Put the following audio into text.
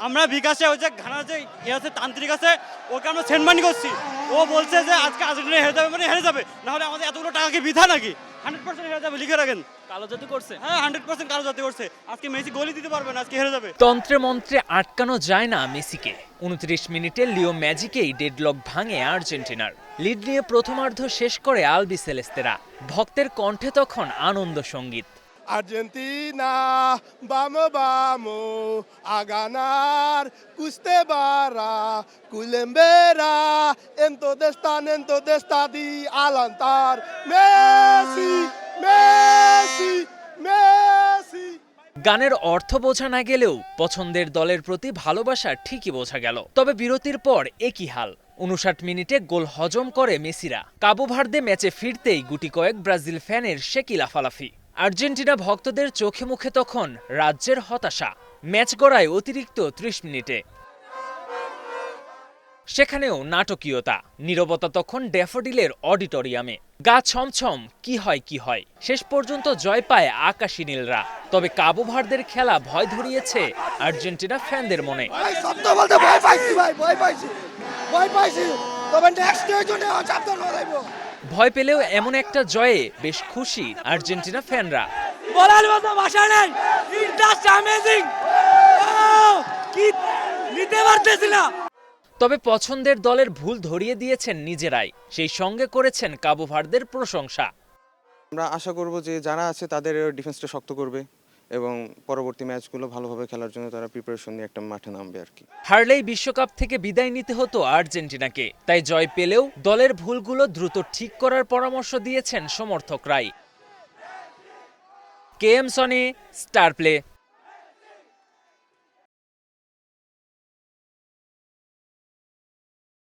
আমরা বিকাশে ওই যে ঘানার যে ইয়ে আছে তান্ত্রিক আছে ওকে আমরা সেন্ড মানি করছি। ও বলছে যে আজকে আর্জেন্টিনা হেরে যাবে মানে হেরে যাবে, না হলে আমাদের এতগুলো টাকা কি বৃথা নাকি? 100% হেরে যাবে, লিখে রাখেন। কালো জাদু করছে। হ্যাঁ 100% কারো জাতি করছে। আজকে মেসি গোলই দিতে পারবে না, আজকে হেরে যাবে। তন্ত্রে মন্ত্রে আটকানো যায় না মেসিকে। 29 মিনিটে লিও ম্যাজিকেই ডেডলক ভাঙে আর্জেন্টিনার। লিড নিয়ে প্রথমার্ধ শেষ করে আলবি সেলেস্তেরা। ভক্তের কণ্ঠে তখন আনন্দ সঙ্গীত। Argentina, vamos, vamos a ganar. Usted barra, Culembera, entonces está di alantar. Messi, Messi, Messi. গানের অর্থ বোঝা না গেলেও পছন্দের দলের প্রতি ভালোবাসা ঠিকই বোঝা গেল। তবে বিরতির পর একই হাল। 59 মিনিটে গোল হজম করে মেসিরা। কাবু ভার্দে ম্যাচে ফিরতেই গুটি কয়েক ব্রাজিল ফ্যানের শেকি লাফালাফি। আর্জেন্টিনা ভক্তদের চোখে মুখে তখন রাজ্যের হতাশা। ম্যাচ গড়ায় অতিরিক্ত 30 মিনিটে। সেখানেও নাটকীয়তা। নীরবতা তখন ড্যাফোডিলের অডিটোরিয়ামে। গা ছমছম, কি হয়। শেষ পর্যন্ত জয় পায় আকাশী নীলরা। তবে কাবু ভার্দের খেলা ভয় ধরিয়েছে আর্জেন্টিনা ফ্যানদের মনে। ভয় পেলেও এমন একটা জয়ে বেশ খুশি আর্জেন্টিনা ফ্যানরা। বলার মতো ভাষা নেই। It's just amazing. কি নিতে পারতেছি না। তবে পছন্দের দলের ভুল ধরিয়ে দিয়েছেন নিজেরাই। সেই সঙ্গে করেছেন কাবু ভার্দের প্রশংসা। আমরা আশা করব যে যারা আছে তাদের ডিফেন্সটা শক্ত করবে এবং পরবর্তী ম্যাচগুলো ভালোভাবে খেলার জন্য তারা প্রিপারেশন নিয়ে একটা মাঠে নামবে আর কি। হারলেই বিশ্বকাপ থেকে বিদায় নিতে হতো আর্জেন্টিনাকে। তাই জয় পেলেও দলের ভুলগুলো দ্রুত ঠিক করার পরামর্শ দিয়েছেন সমর্থকরাই। কেএম সনি, স্টার প্লে।